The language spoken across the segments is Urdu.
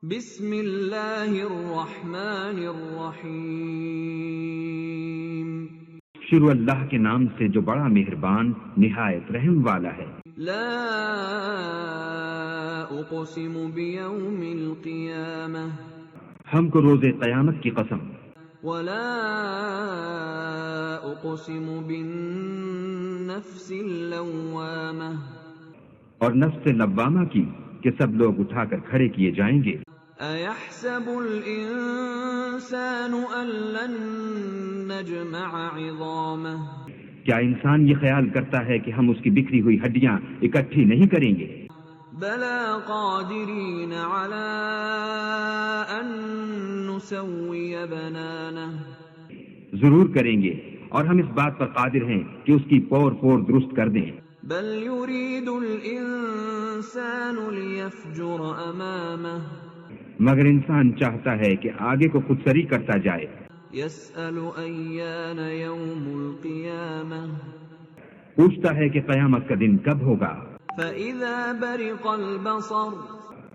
بسم اللہ الرحمن الرحیم۔ شروع اللہ کے نام سے جو بڑا مہربان نہایت رحم والا ہے۔ لا اقسم بیوم القیامہ، ہم کو روز قیامت کی قسم۔ ولا اقسم بالنفس اللوامہ، اور نفس لوامہ کی کہ سب لوگ اٹھا کر کھڑے کیے جائیں گے۔ ایحسب الانسان ان لن نجمع عظامہ، کیا انسان یہ خیال کرتا ہے کہ ہم اس کی بکھری ہوئی ہڈیاں اکٹھی نہیں کریں گے؟ بلا قادرین علی ان نسوی بنانہ، ضرور کریں گے، اور ہم اس بات پر قادر ہیں کہ اس کی پور پور درست کر دیں۔ بل یرید الانسان لیفجر امامہ، مگر انسان چاہتا ہے کہ آگے کو خود سری کرتا جائے۔ یسأل ایان یوم القیامہ، پوچھتا ہے کہ قیامت کا دن کب ہوگا۔ فإذا برق البصر،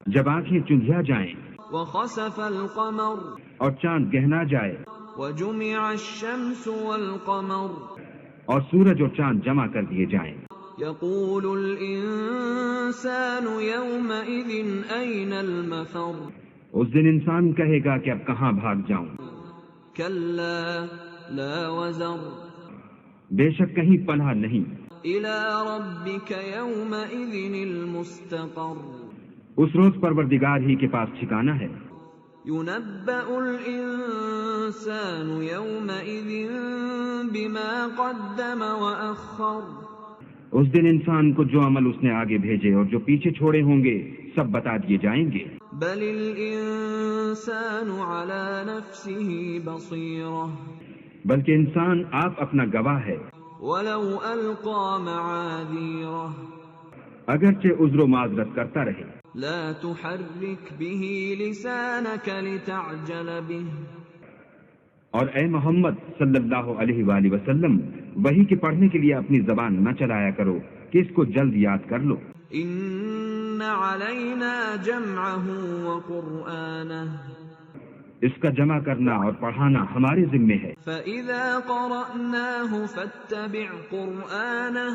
جب آنکھیں چندھیا جائیں وخسف القمر، اور چاند گہنا جائے، وجمع الشمس والقمر، اور سورج اور چاند جمع کر دیے جائیں۔ یقول الانسان یومئذ این المفر، اس دن انسان کہے گا کہ اب کہاں بھاگ جاؤں۔ کلا لا وزر، بے شک کہیں پناہ نہیں۔ الی ربک یومئذ المستقر، اس روز پروردگار ہی کے پاس ٹھکانہ ہے۔ ينبأ الإنسان يومئذ بما قدم وأخر، اس دن انسان کو جو عمل اس نے آگے بھیجے اور جو پیچھے چھوڑے ہوں گے سب بتا دیے جائیں گے۔ بل الإنسان على نفسه بصيرة، بلکہ انسان آپ اپنا گواہ ہے، ولو ألقى معاذيره، اگرچہ عذر و معذرت کرتا رہے۔ لا تحرك به لسانك لتعجل به، اور اے محمد صلی اللہ علیہ وآلہ وسلم وحی کے پڑھنے کے لیے اپنی زبان نہ چلایا کرو کہ اس کو جلد یاد کر لو۔ ان علينا جمعه وقرآنه، اس کا جمع کرنا اور پڑھانا ہمارے ذمے ہے۔ فإذا قرأناه فاتبع قرآنه،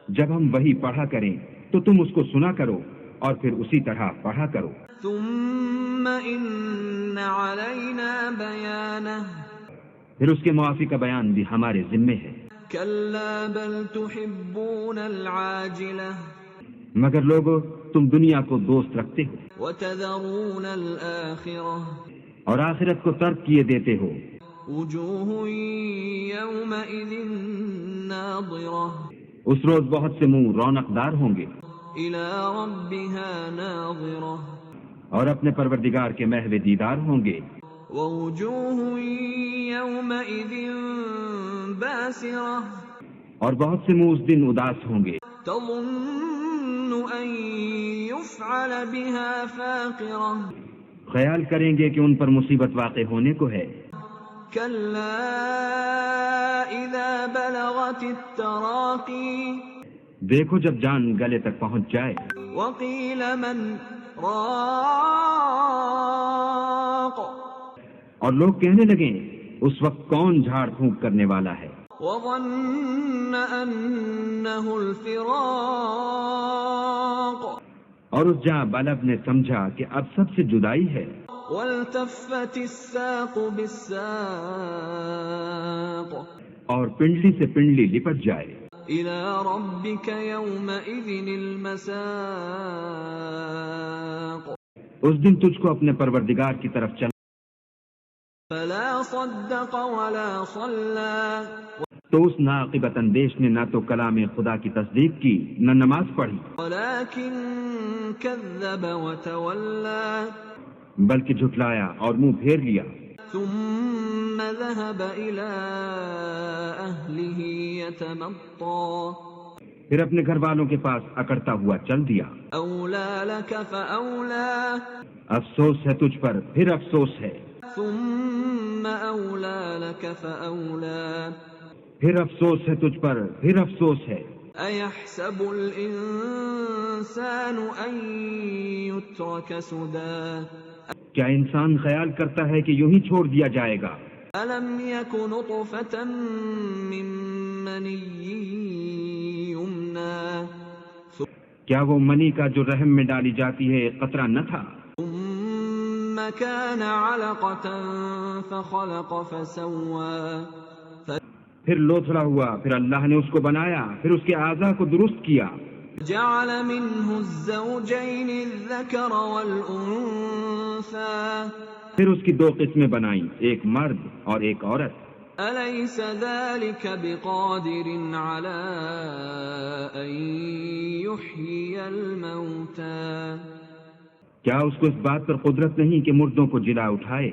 جب ہم وحی پڑھا کریں تو تم اس کو سنا کرو اور پھر اسی طرح پڑھا کرو۔ ثم ان علينا بيانه، پھر اس کے موافق کا بیان بھی ہمارے ذمے ہے۔ كلا بل تحبون العاجلة، مگر لوگو تم دنیا کو دوست رکھتے ہو وتذرون الآخرة، اور آخرت کو ترک کیے دیتے ہو۔ وجوه يومئذ ناظرة، اس روز بہت سے منہ رونق دار ہوں گے إلى ربها ناظرة، اور اپنے پروردگار کے محو دیدار ہوں گے۔ ووجوه يومئذ باسرة، اور بہت سے منہ اس دن اداس ہوں گے، تظن أن يفعل بها فاقرة، خیال کریں گے کہ ان پر مصیبت واقع ہونے کو ہے۔ كلا إذا بلغت التراقي، دیکھو جب جان گلے تک پہنچ جائے، وقيل من راق، اور لوگ کہنے لگیں اس وقت کون جھاڑ پھونک کرنے والا ہے۔ وظن أنه الفراق، اور اس جاں بلب نے سمجھا کہ اب سب سے جدائی ہے۔ والتفت الساق بالساق، اور پنڈلی سے پنڈلی لپٹ جائے۔ إلى ربك يومئذ المساق، اس دن تجھ کو اپنے پروردگار کی طرف چل۔ فلا صدق ولا صلى، تو اس ناقبت اندیش نے نہ تو کلام خدا کی تصدیق کی نہ نماز پڑھی، ولكن كذب وتولى، بلکہ جھٹلایا اور منہ پھیر لیا۔ ثم ذهب إلى أهله يتمطى، پھر اپنے گھر والوں کے پاس اکڑتا ہوا چل دیا۔ أولى لك فأولى، افسوس ہے تجھ پر پھر افسوس ہے، ثم أولى لك فأولى، پھر افسوس ہے تجھ پر پھر افسوس ہے۔ أيحسب الإنسان أن يترك سدى کیا انسان خیال کرتا ہے کہ یوں ہی چھوڑ دیا جائے گا؟ ألم يك نطفة من مني يمنى کیا وہ منی کا جو رحم میں ڈالی جاتی ہے ایک قطرہ نہ تھا؟ ثم كان علقة فخلق فسوى پھر لوتھڑا ہوا، پھر اللہ نے اس کو بنایا، پھر اس کے اعضاء کو درست کیا، جعل منه الزوجين الذكر والأنثى پھر اس کی دو قسمیں بنائیں، ایک مرد اور ایک عورت۔ أليس ذلك بقادر على أن يحيي الموتى کیا اس کو اس بات پر قدرت نہیں کہ مردوں کو جلا اٹھائے؟